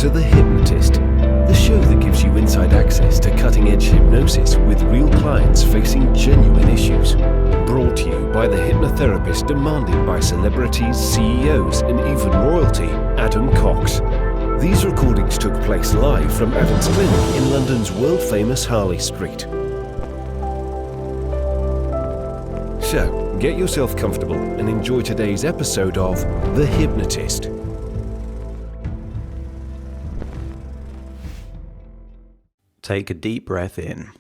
to The Hypnotist, the show that gives you inside access to cutting-edge hypnosis with real clients facing genuine issues. Brought to you by the hypnotherapist demanded by celebrities, CEOs, and even royalty, Adam Cox. These recordings took place live from Adam's clinic in London's world-famous Harley Street. So, get yourself comfortable and enjoy today's episode of The Hypnotist. Take a deep breath in.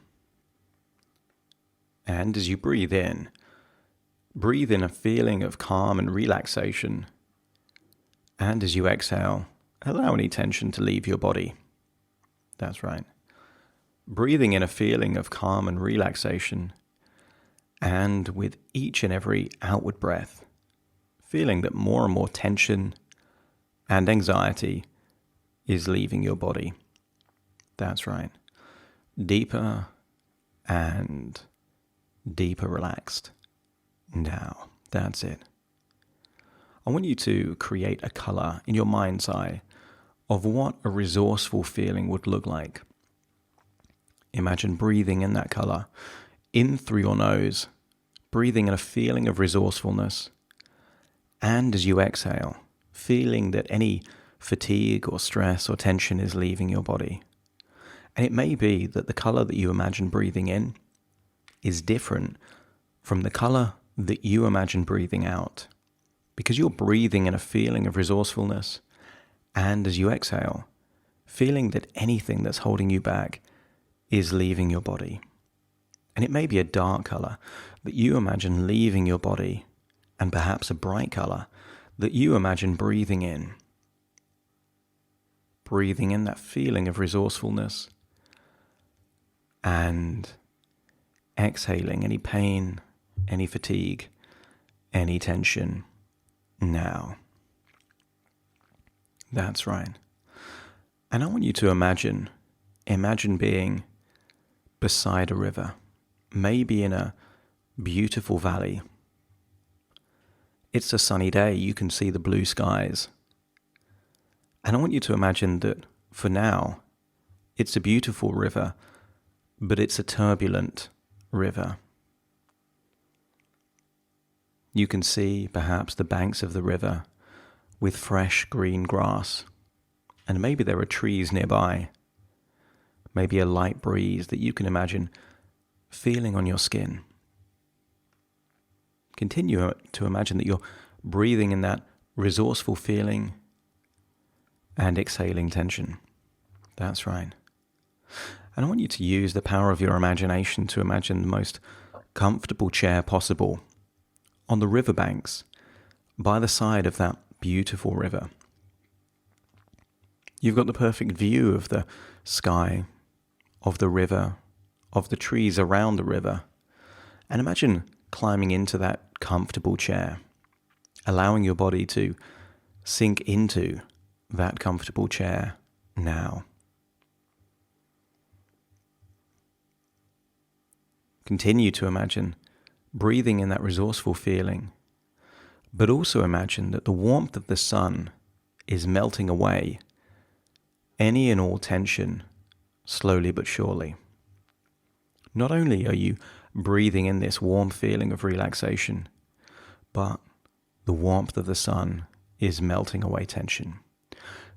And as you breathe in a feeling of calm and relaxation. And as you exhale, allow any tension to leave your body. That's right. Breathing in a feeling of calm and relaxation. And with each and every outward breath, feeling that more and more tension and anxiety is leaving your body. That's right. Deeper and deeper relaxed. Now, that's it. I want you to create a color in your mind's eye of what a resourceful feeling would look like. Imagine breathing in that color, in through your nose, breathing in a feeling of resourcefulness. And as you exhale, feeling that any fatigue or stress or tension is leaving your body. And it may be that the color that you imagine breathing in is different from the color that you imagine breathing out, because you're breathing in a feeling of resourcefulness, and as you exhale, feeling that anything that's holding you back is leaving your body. And it may be a dark color that you imagine leaving your body, and perhaps a bright color that you imagine breathing in. Breathing in that feeling of resourcefulness, and exhaling any pain, any fatigue, any tension. Now. That's right. And I want you to imagine being beside a river, maybe in a beautiful valley. It's a sunny day, you can see the blue skies. And I want you to imagine that for now, it's a beautiful river, but it's a turbulent river. You can see perhaps the banks of the river with fresh green grass, and maybe there are trees nearby, maybe a light breeze that you can imagine feeling on your skin. Continue to imagine that you're breathing in that resourceful feeling and exhaling tension. That's right. And I want you to use the power of your imagination to imagine the most comfortable chair possible on the riverbanks by the side of that beautiful river. You've got the perfect view of the sky, of the river, of the trees around the river. And imagine climbing into that comfortable chair, allowing your body to sink into that comfortable chair now. Continue to imagine breathing in that resourceful feeling, but also imagine that the warmth of the sun is melting away any and all tension slowly but surely. Not only are you breathing in this warm feeling of relaxation, but the warmth of the sun is melting away tension,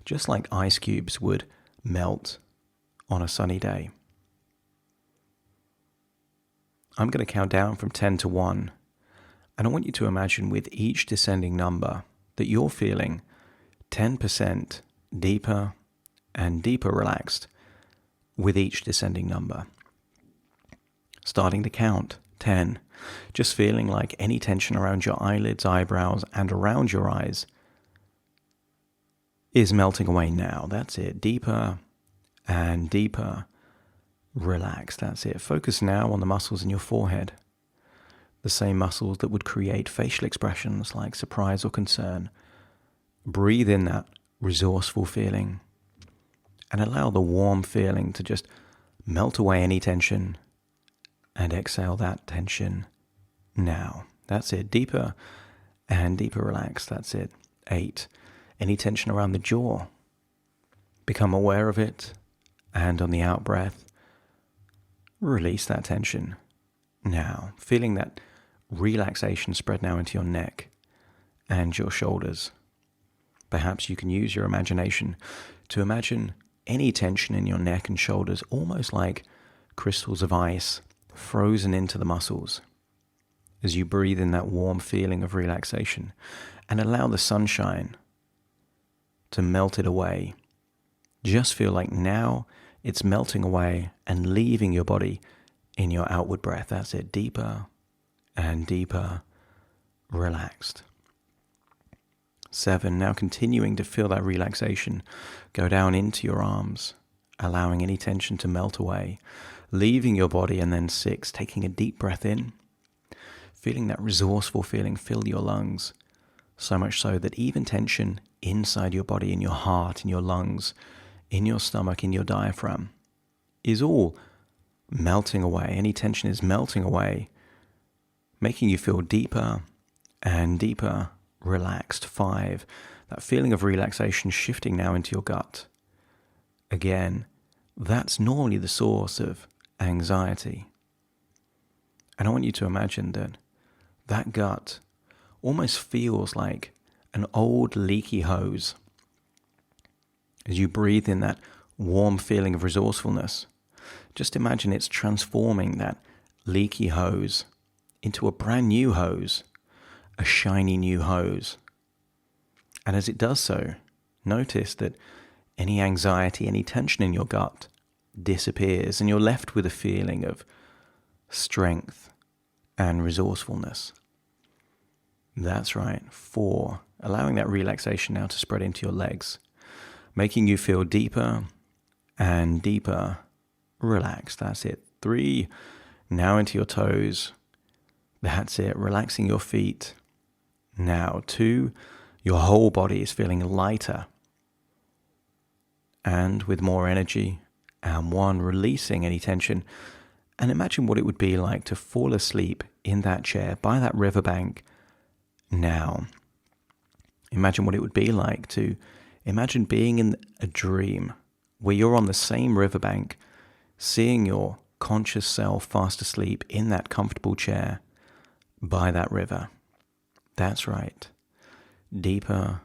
just like ice cubes would melt on a sunny day. I'm going to count down from 10 to 1, and I want you to imagine with each descending number that you're feeling 10% deeper and deeper relaxed with each descending number. Starting to count, 10, just feeling like any tension around your eyelids, eyebrows, and around your eyes is melting away now. That's it. Deeper and deeper. Relax, that's it. Focus now on the muscles in your forehead, the same muscles that would create facial expressions like surprise or concern. Breathe in that resourceful feeling and allow the warm feeling to just melt away any tension and exhale that tension now. That's it. Deeper and deeper relaxed. That's it. 8. Any tension around the jaw, Become aware of it, and on the out breath, release that tension. Now, feeling that relaxation spread now into your neck and your shoulders. Perhaps you can use your imagination to imagine any tension in your neck and shoulders almost like crystals of ice frozen into the muscles as you breathe in that warm feeling of relaxation and allow the sunshine to melt it away. Just feel like now it's melting away and leaving your body in your outward breath. That's it, deeper and deeper, relaxed. 7, now continuing to feel that relaxation go down into your arms, allowing any tension to melt away, leaving your body. And then 6, taking a deep breath in, feeling that resourceful feeling fill your lungs, so much so that even tension inside your body, in your heart, in your lungs, in your stomach, in your diaphragm, is all melting away. Any tension is melting away, making you feel deeper and deeper relaxed. 5, that feeling of relaxation shifting now into your gut. Again, that's normally the source of anxiety. And I want you to imagine that that gut almost feels like an old leaky hose. As you breathe in that warm feeling of resourcefulness, just imagine it's transforming that leaky hose into a brand new hose, a shiny new hose. And as it does so, notice that any anxiety, any tension in your gut disappears, and you're left with a feeling of strength and resourcefulness. That's right. 4, allowing that relaxation now to spread into your legs, making you feel deeper and deeper relaxed. That's it. 3, now into your toes. That's it. Relaxing your feet. Now 2, your whole body is feeling lighter and with more energy. And 1, releasing any tension. And imagine what it would be like to fall asleep in that chair by that riverbank now. Imagine what it would be like to imagine being in a dream where you're on the same riverbank, seeing your conscious self fast asleep in that comfortable chair by that river. That's right. Deeper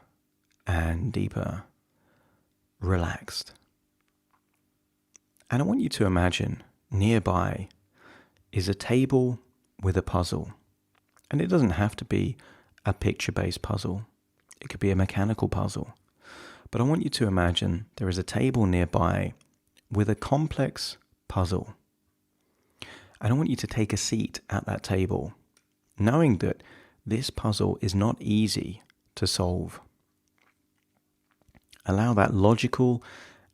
and deeper relaxed. And I want you to imagine nearby is a table with a puzzle. And it doesn't have to be a picture-based puzzle. It could be a mechanical puzzle. But I want you to imagine there is a table nearby with a complex puzzle. And I want you to take a seat at that table, knowing that this puzzle is not easy to solve. Allow that logical,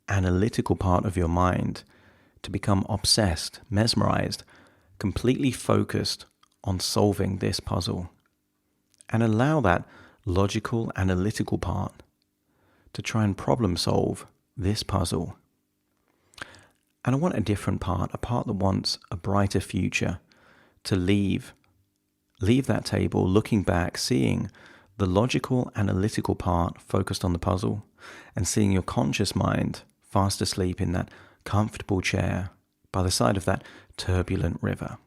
analytical part of your mind to become obsessed, mesmerized, completely focused on solving this puzzle. And allow that logical, analytical part to try and problem solve this puzzle. And I want a different part, a part that wants a brighter future, to leave that table, looking back, seeing the logical, analytical part focused on the puzzle, and seeing your conscious mind fast asleep in that comfortable chair by the side of that turbulent river.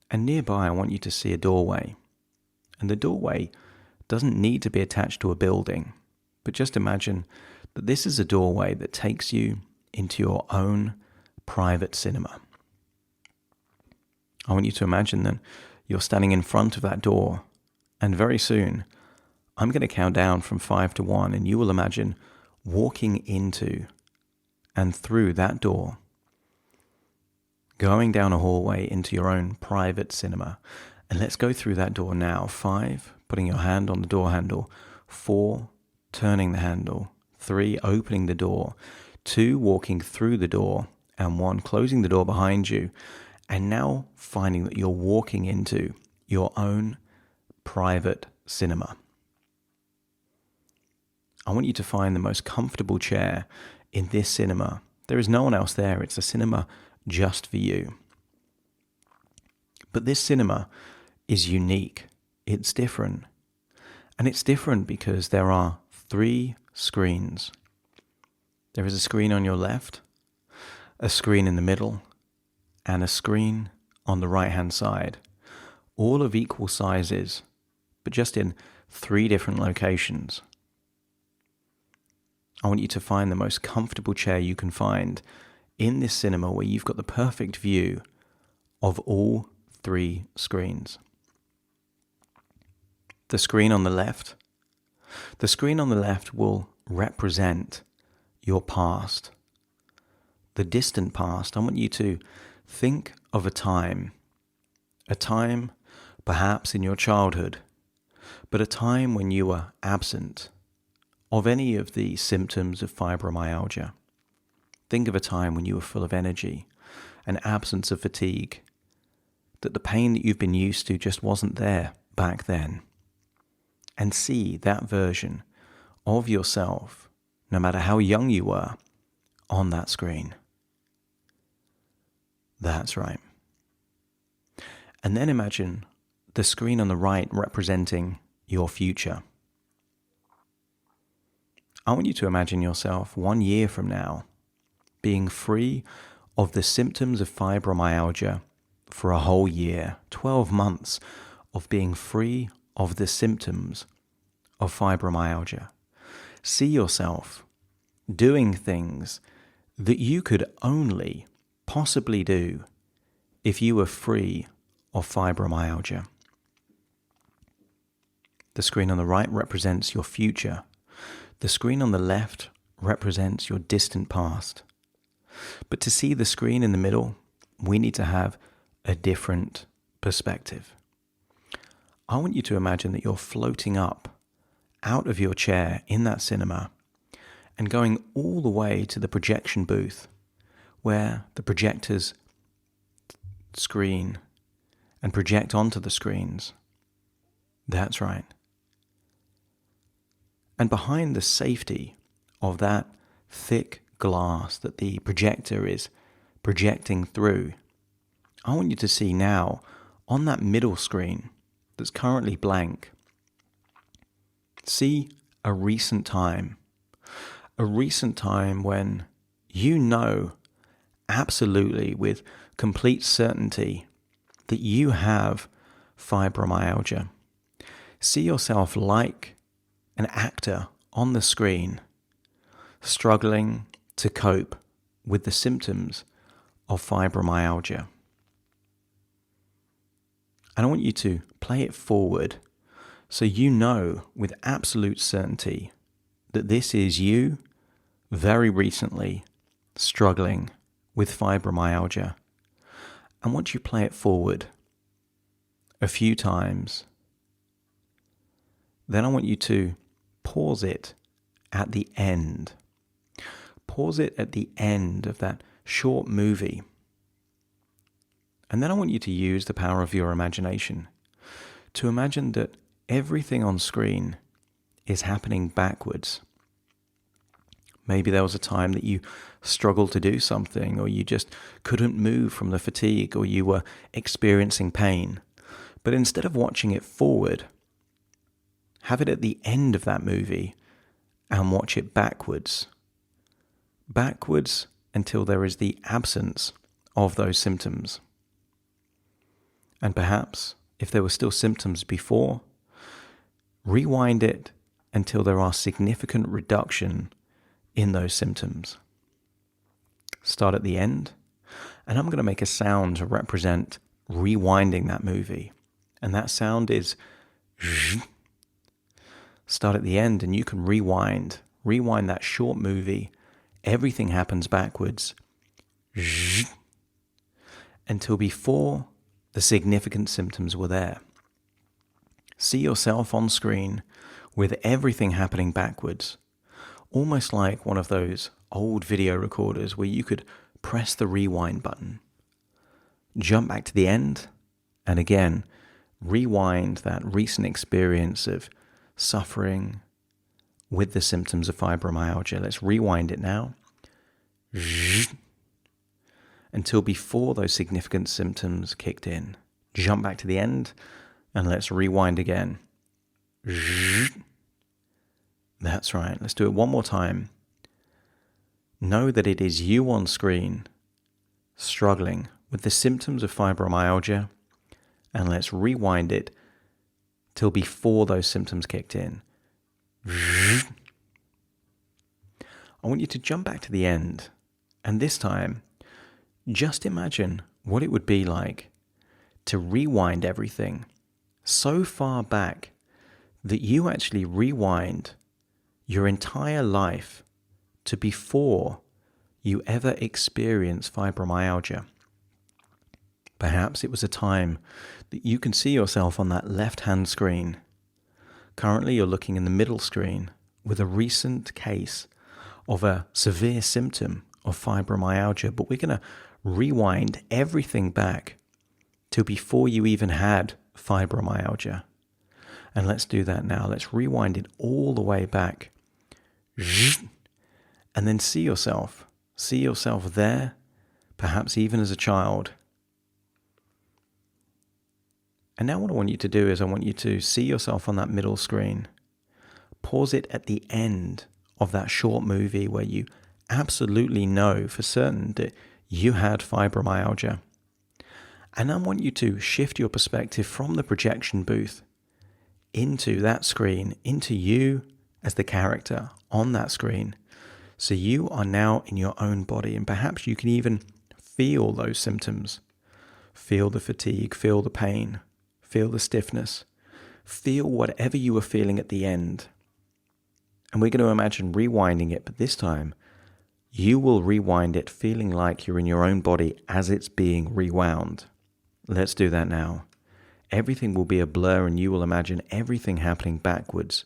And nearby, I want you to see a doorway. And the doorway doesn't need to be attached to a building, but just imagine that this is a doorway that takes you into your own private cinema. I want you to imagine that you're standing in front of that door, and very soon, I'm going to count down from 5 to 1, and you will imagine walking into and through that door, going down a hallway into your own private cinema. And let's go through that door now. 5, putting your hand on the door handle. 4, turning the handle. 3, opening the door. 2, walking through the door. And 1, closing the door behind you. And now finding that you're walking into your own private cinema. I want you to find the most comfortable chair in this cinema. There is no one else there. It's a cinema just for you. But this cinema is unique. It's different. And it's different because there are 3 screens. There is a screen on your left, a screen in the middle, and a screen on the right-hand side, all of equal sizes, but just in 3 different locations. I want you to find the most comfortable chair you can find in this cinema where you've got the perfect view of all 3 screens. The screen on the left will represent your past. The distant past. I want you to think of a time perhaps in your childhood, but a time when you were absent of any of the symptoms of fibromyalgia. Think of a time when you were full of energy, an absence of fatigue, that the pain that you've been used to just wasn't there back then. And see that version of yourself, no matter how young you were, on that screen. That's right. And then imagine the screen on the right representing your future. I want you to imagine yourself 1 year from now being free of the symptoms of fibromyalgia for a whole year, 12 months of being free of the symptoms of fibromyalgia. See yourself doing things that you could only possibly do if you were free of fibromyalgia. The screen on the right represents your future. The screen on the left represents your distant past. But to see the screen in the middle, we need to have a different perspective. I want you to imagine that you're floating up out of your chair in that cinema and going all the way to the projection booth where the projectors screen and project onto the screens. That's right. And behind the safety of that thick glass that the projector is projecting through, I want you to see now on that middle screen that's currently blank, see a recent time when you know absolutely with complete certainty that you have fibromyalgia. See yourself like an actor on the screen, struggling to cope with the symptoms of fibromyalgia. And I want you to play it forward so you know with absolute certainty that this is you very recently struggling with fibromyalgia. And once you play it forward a few times, then I want you to pause it at the end. Pause it at the end of that short movie. And then I want you to use the power of your imagination to imagine that everything on screen is happening backwards. Maybe there was a time that you struggled to do something, or you just couldn't move from the fatigue, or you were experiencing pain. But instead of watching it forward, have it at the end of that movie and watch it backwards. Backwards until there is the absence of those symptoms. And perhaps, if there were still symptoms before, rewind it until there are significant reduction in those symptoms. Start at the end, and I'm going to make a sound to represent rewinding that movie. And that sound is zh. Start at the end, and you can rewind that short movie. Everything happens backwards zh, until before the significant symptoms were there. See yourself on screen with everything happening backwards, almost like one of those old video recorders where you could press the rewind button, jump back to the end, and again, rewind that recent experience of suffering with the symptoms of fibromyalgia. Let's rewind it now. Until before those significant symptoms kicked in. Jump back to the end, and let's rewind again. That's right. Let's do it one more time. Know that it is you on screen struggling with the symptoms of fibromyalgia, and let's rewind it till before those symptoms kicked in. I want you to jump back to the end, and this time, just imagine what it would be like to rewind everything so far back that you actually rewind your entire life to before you ever experience fibromyalgia. Perhaps it was a time that you can see yourself on that left-hand screen. Currently, you're looking in the middle screen with a recent case of a severe symptom of fibromyalgia, but we're going to rewind everything back to before you even had fibromyalgia. And let's do that now. Let's rewind it all the way back. And then see yourself there, perhaps even as a child. And now what I want you to do is I want you to see yourself on that middle screen. Pause it at the end of that short movie where you absolutely know for certain that you had fibromyalgia. And I want you to shift your perspective from the projection booth into that screen, into you as the character on that screen. So you are now in your own body, and perhaps you can even feel those symptoms. Feel the fatigue, feel the pain, feel the stiffness, feel whatever you were feeling at the end. And we're going to imagine rewinding it, but this time you will rewind it feeling like you're in your own body as it's being rewound. Let's do that now. Everything will be a blur and you will imagine everything happening backwards,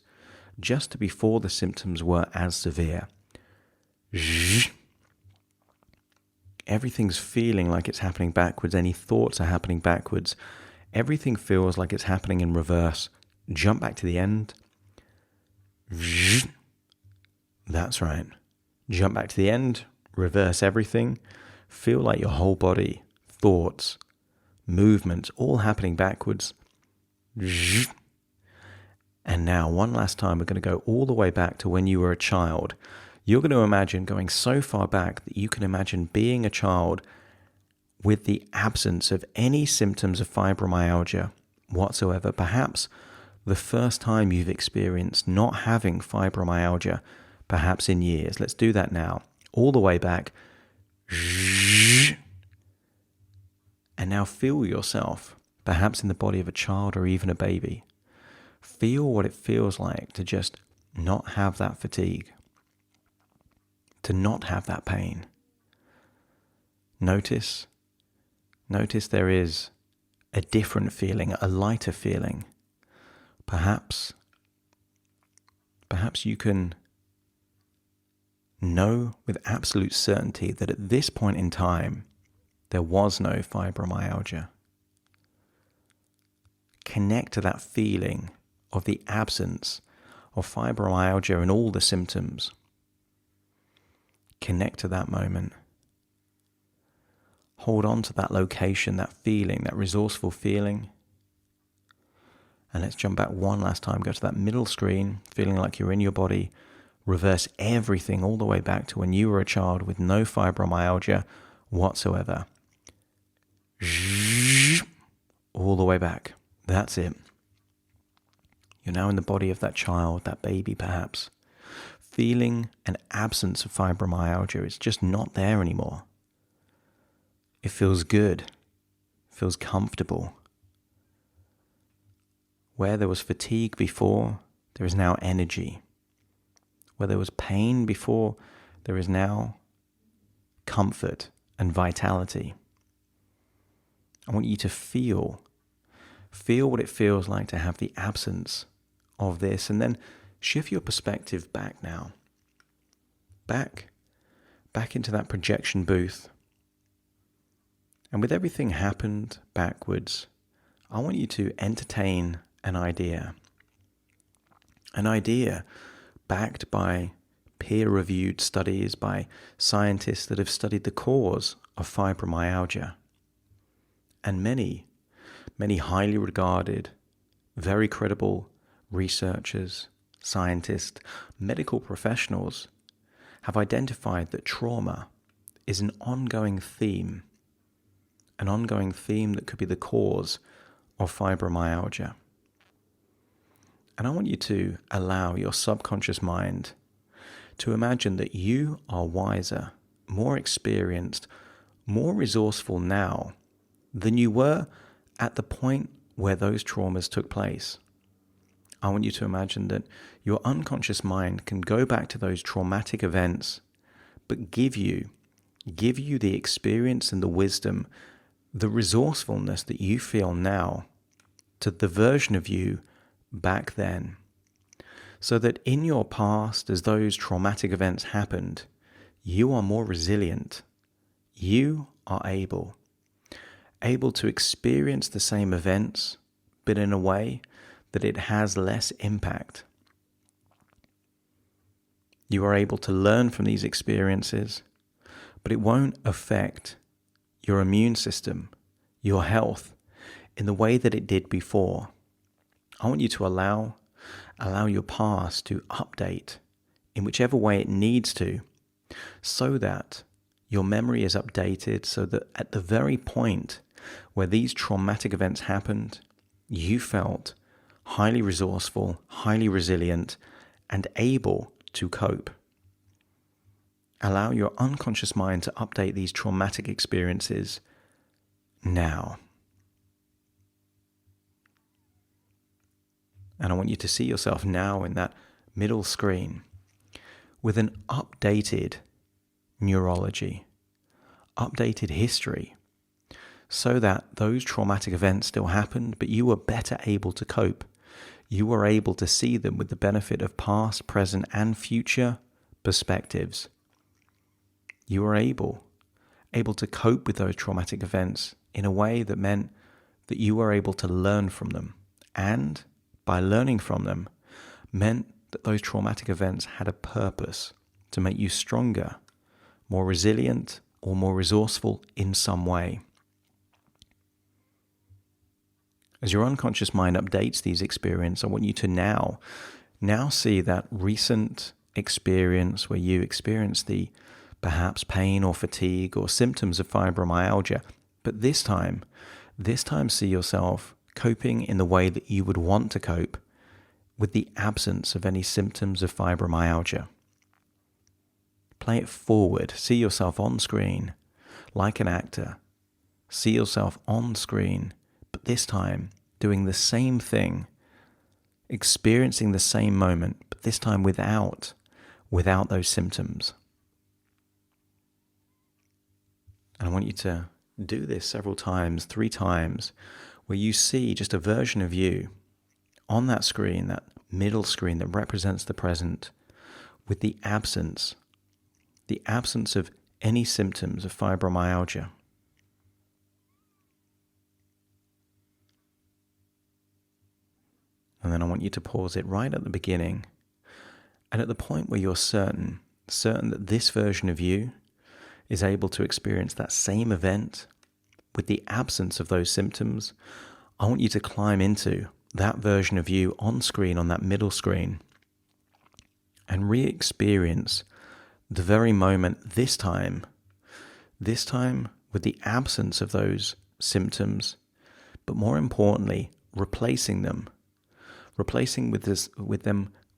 just before the symptoms were as severe. Everything's feeling like it's happening backwards. Any thoughts are happening backwards. Everything feels like it's happening in reverse. Jump back to the end. That's right. Jump back to the end. Reverse everything. Feel like your whole body, thoughts, movements, all happening backwards. And now, one last time, we're going to go all the way back to when you were a child. You're going to imagine going so far back that you can imagine being a child with the absence of any symptoms of fibromyalgia whatsoever. Perhaps the first time you've experienced not having fibromyalgia, perhaps in years. Let's do that now. All the way back. And now feel yourself, perhaps in the body of a child or even a baby. Feel what it feels like to just not have that fatigue, to not have that pain. Notice there is a different feeling, a lighter feeling. Perhaps you can know with absolute certainty that at this point in time, there was no fibromyalgia. Connect to that feeling of the absence of fibromyalgia and all the symptoms. Connect to that moment. Hold on to that location, that feeling, that resourceful feeling. And let's jump back one last time. Go to that middle screen, feeling like you're in your body. Reverse everything all the way back to when you were a child with no fibromyalgia whatsoever. All the way back. That's it. You're now in the body of that child, that baby perhaps. Feeling an absence of fibromyalgia. It's just not there anymore. It feels good. It feels comfortable. Where there was fatigue before, there is now energy. Where there was pain before, there is now comfort and vitality. I want you to feel what it feels like to have the absence of this, and then shift your perspective back now. Back into that projection booth. And with everything happened backwards, I want you to entertain an idea. An idea backed by peer-reviewed studies by scientists that have studied the cause of fibromyalgia. And many highly regarded, very credible researchers, scientists, medical professionals have identified that trauma is an ongoing theme that could be the cause of fibromyalgia. And I want you to allow your subconscious mind to imagine that you are wiser, more experienced, more resourceful now than you were at the point where those traumas took place. I want you to imagine that your unconscious mind can go back to those traumatic events, but give you the experience and the wisdom, the resourcefulness that you feel now to the version of you back then. So that in your past, as those traumatic events happened, you are more resilient. You are able to experience the same events, but in a way that it has less impact. You are able to learn from these experiences, but it won't affect your immune system, your health, in the way that it did before. I want you to allow your past to update in whichever way it needs to, so that your memory is updated, so that at the very point where these traumatic events happened, you felt highly resourceful, highly resilient, and able to cope. Allow your unconscious mind to update these traumatic experiences now. And I want you to see yourself now in that middle screen with an updated neurology, updated history, so that those traumatic events still happened, but you were better able to cope. You were able to see them with the benefit of past, present, and future perspectives. You were able to cope with those traumatic events in a way that meant that you were able to learn from them. And by learning from them, meant that those traumatic events had a purpose to make you stronger, more resilient, or more resourceful in some way. As your unconscious mind updates these experiences, I want you to now see that recent experience where you experience the perhaps pain or fatigue or symptoms of fibromyalgia, but this time see yourself coping in the way that you would want to cope with the absence of any symptoms of fibromyalgia. Play it forward. See yourself on screen like an actor. See yourself on screen, but this time doing the same thing, experiencing the same moment, but this time without those symptoms. And I want you to do this several times, 3 times, where you see just a version of you on that screen, that middle screen that represents the present, with the absence of any symptoms of fibromyalgia. And then I want you to pause it right at the beginning, and at the point where you're certain that this version of you is able to experience that same event with the absence of those symptoms, I want you to climb into that version of you on screen, on that middle screen, and re-experience the very moment this time with the absence of those symptoms, but more importantly, replacing them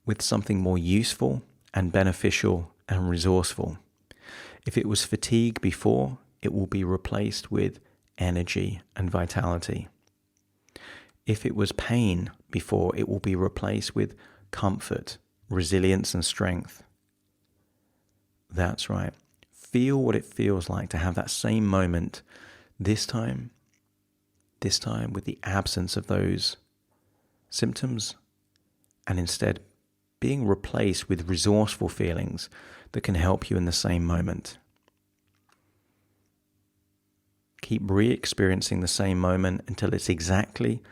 with something more useful and beneficial and resourceful. If it was fatigue before, it will be replaced with energy and vitality. If it was pain before, it will be replaced with comfort, resilience, and strength. That's right. Feel what it feels like to have that same moment, this time with the absence of those symptoms, and instead being replaced with resourceful feelings that can help you in the same moment. Keep re-experiencing the same moment until it's exactly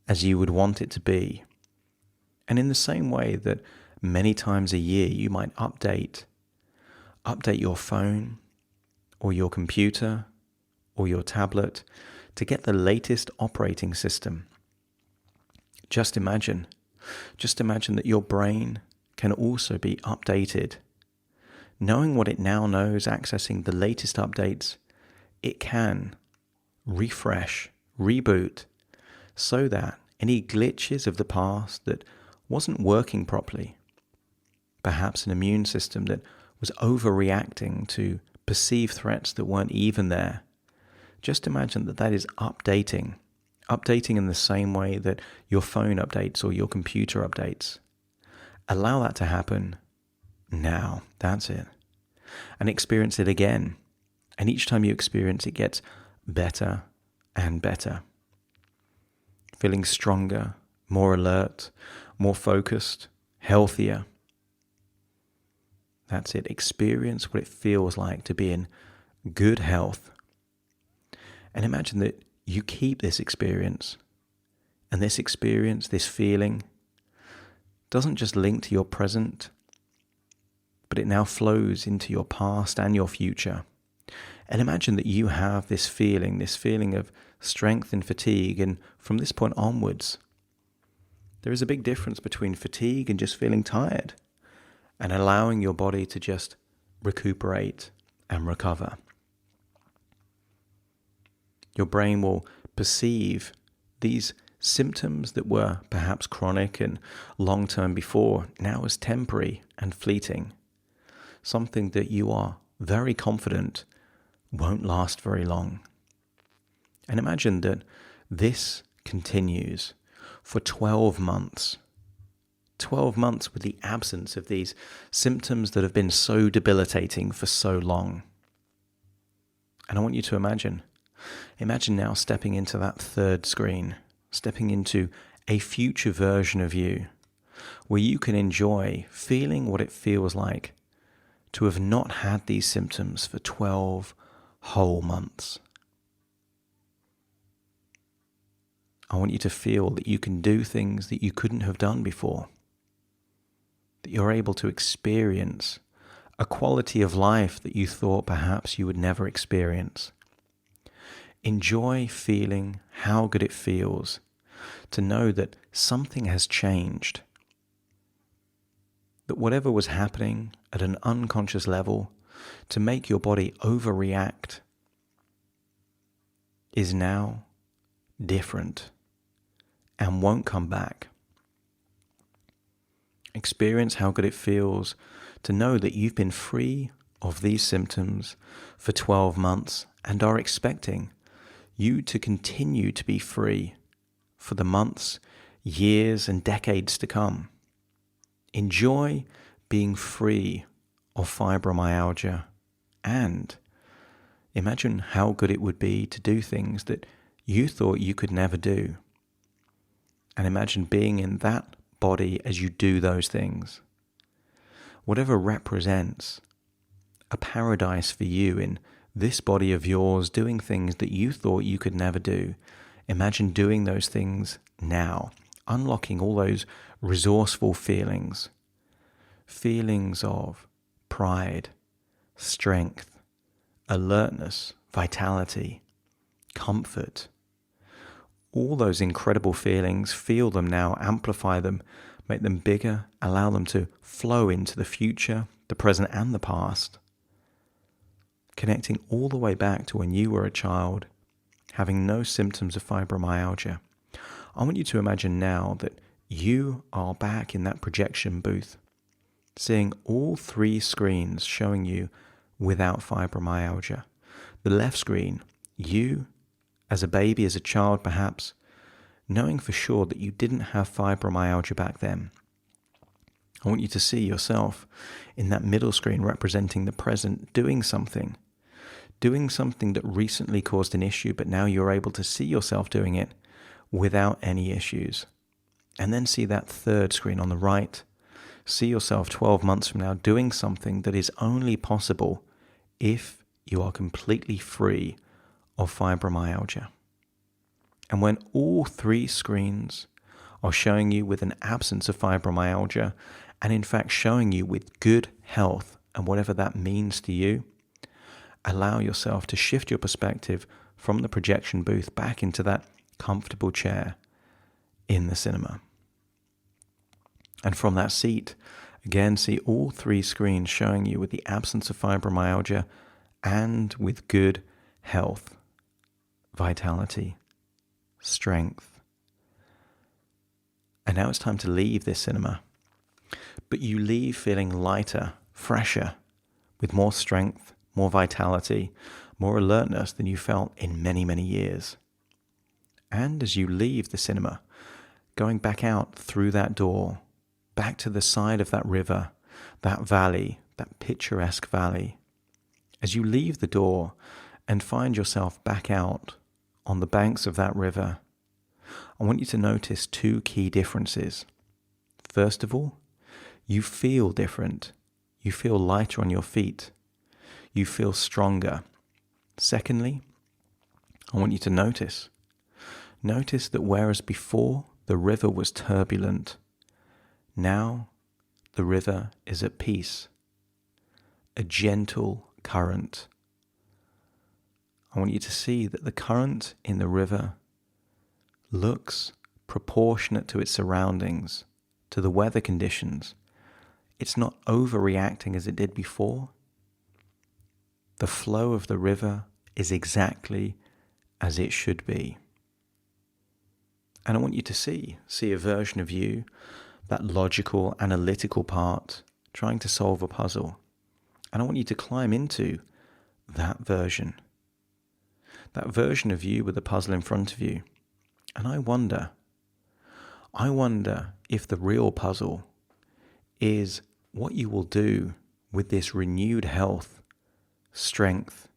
as you would want it to be. And in the same way that many times a year you might update your phone or your computer or your tablet to get the latest operating system. Just imagine that your brain can also be updated knowing what it now knows, accessing the latest updates, it can refresh, reboot, so that any glitches of the past that wasn't working properly, perhaps an immune system that was overreacting to perceived threats that weren't even there, just imagine that is updating in the same way that your phone updates or your computer updates. Allow that to happen now. That's it. And experience it again. And each time you experience it gets better and better. Feeling stronger, more alert, more focused, healthier. That's it. Experience what it feels like to be in good health. And imagine that you keep this experience. And this experience, this feeling, doesn't just link to your present, but it now flows into your past and your future. And imagine that you have this feeling of strength and fatigue. And from this point onwards, there is a big difference between fatigue and just feeling tired and allowing your body to just recuperate and recover. Your brain will perceive these symptoms that were perhaps chronic and long-term before now as temporary and fleeting. Something that you are very confident won't last very long. And imagine that this continues for 12 months. 12 months with the absence of these symptoms that have been so debilitating for so long. And I want you to imagine now stepping into that third screen, stepping into a future version of you, where you can enjoy feeling what it feels like to have not had these symptoms for 12 whole months. I want you to feel that you can do things that you couldn't have done before, that you're able to experience a quality of life that you thought perhaps you would never experience. Enjoy feeling how good it feels to know that something has changed, that whatever was happening at an unconscious level to make your body overreact is now different and won't come back. Experience how good it feels to know that you've been free of these symptoms for 12 months and are expecting you to continue to be free for the months, years, and decades to come. Enjoy being free of fibromyalgia and imagine how good it would be to do things that you thought you could never do. And imagine being in that body as you do those things. Whatever represents a paradise for you in this body of yours, doing things that you thought you could never do. Imagine doing those things now, unlocking all those resourceful feelings of pride, strength, alertness, vitality, comfort. All those incredible feelings, feel them now, amplify them, make them bigger, allow them to flow into the future, the present and the past. Connecting all the way back to when you were a child, having no symptoms of fibromyalgia. I want you to imagine now that you are back in that projection booth, seeing all three screens showing you without fibromyalgia. The left screen, you as a baby, as a child perhaps, knowing for sure that you didn't have fibromyalgia back then. I want you to see yourself in that middle screen representing the present, doing something that recently caused an issue, but now you're able to see yourself doing it without any issues. And then see that third screen on the right. See yourself 12 months from now doing something that is only possible if you are completely free of fibromyalgia. And when all three screens are showing you with an absence of fibromyalgia, and in fact showing you with good health and whatever that means to you, allow yourself to shift your perspective from the projection booth back into that comfortable chair in the cinema. And from that seat, Again, see all three screens showing you with the absence of fibromyalgia and with good health, vitality, strength. And now it's time to leave this cinema. But you leave feeling lighter, fresher, with more strength, more vitality, more alertness than you felt in many, many years. And as you leave the cinema, going back out through that door, back to the side of that river, that valley, that picturesque valley, as you leave the door and find yourself back out on the banks of that river, I want you to notice two key differences. First of all, you feel different. You feel lighter on your feet. You feel stronger. Secondly, I want you to notice that whereas before the river was turbulent, now the river is at peace, a gentle current. I want you to see that the current in the river looks proportionate to its surroundings, to the weather conditions. It's not overreacting as it did before. The flow of the river is exactly as it should be. And I want you to see a version of you, that logical, analytical part, trying to solve a puzzle. And I want you to climb into that version of you with the puzzle in front of you. And I wonder if the real puzzle is what you will do with this renewed health, strength,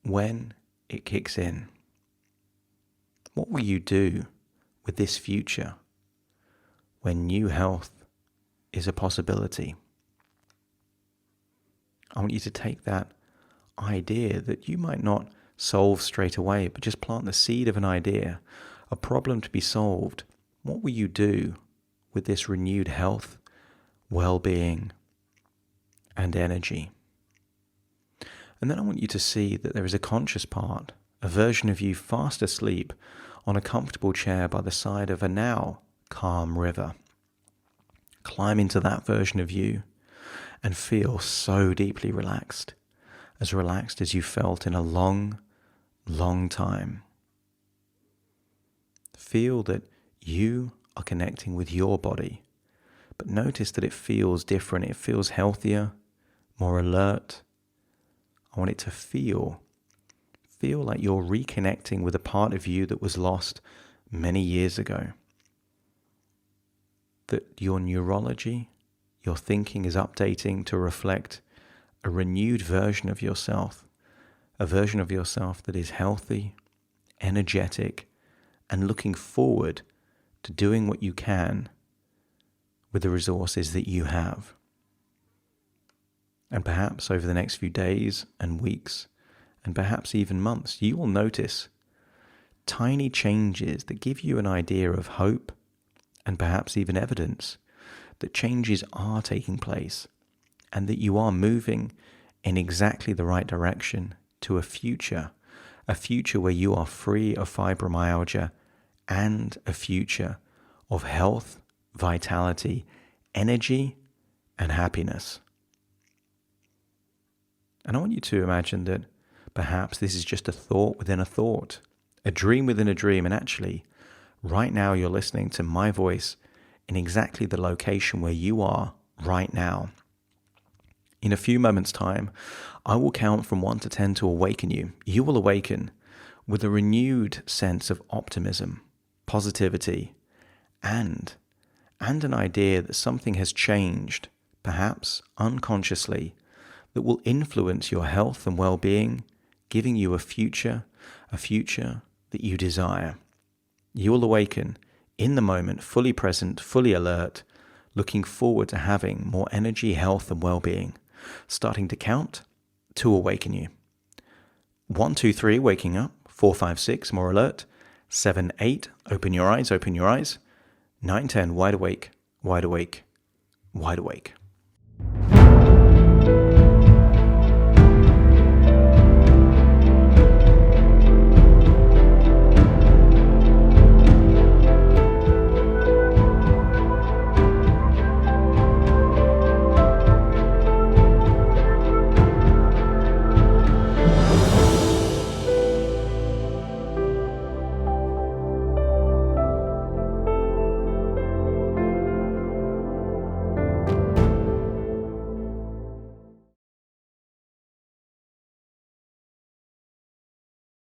when it kicks in. What will you do with this future when new health is a possibility? I want you to take that idea that you might not solve straight away, but just plant the seed of an idea, a problem to be solved. What will you do with this renewed health, well-being, and energy? And then I want you to see that there is a conscious part, a version of you fast asleep on a comfortable chair by the side of a now calm river. Climb into that version of you and feel so deeply relaxed as you felt in a long, long time. Feel that you are connecting with your body, but notice that it feels different. It feels healthier, more alert. I want it to feel like you're reconnecting with a part of you that was lost many years ago. That your neurology, your thinking is updating to reflect a renewed version of yourself, a version of yourself that is healthy, energetic, and looking forward to doing what you can with the resources that you have. And perhaps over the next few days and weeks, and perhaps even months, you will notice tiny changes that give you an idea of hope and perhaps even evidence that changes are taking place and that you are moving in exactly the right direction to a future where you are free of fibromyalgia and a future of health, vitality, energy, and happiness. And I want you to imagine that perhaps this is just a thought within a thought, a dream within a dream, and actually, right now you're listening to my voice in exactly the location where you are right now. In a few moments' time, I will count from 1 to 10 to awaken you. You will awaken with a renewed sense of optimism, positivity, and an idea that something has changed, perhaps unconsciously, that will influence your health and well-being, giving you a future that you desire. You will awaken in the moment, fully present, fully alert, looking forward to having more energy, health, and well-being. Starting to count to awaken you. 1, 2, 3, waking up. 4, 5, 6, more alert. 7, 8, open your eyes. 9, 10, wide awake, wide awake, wide awake.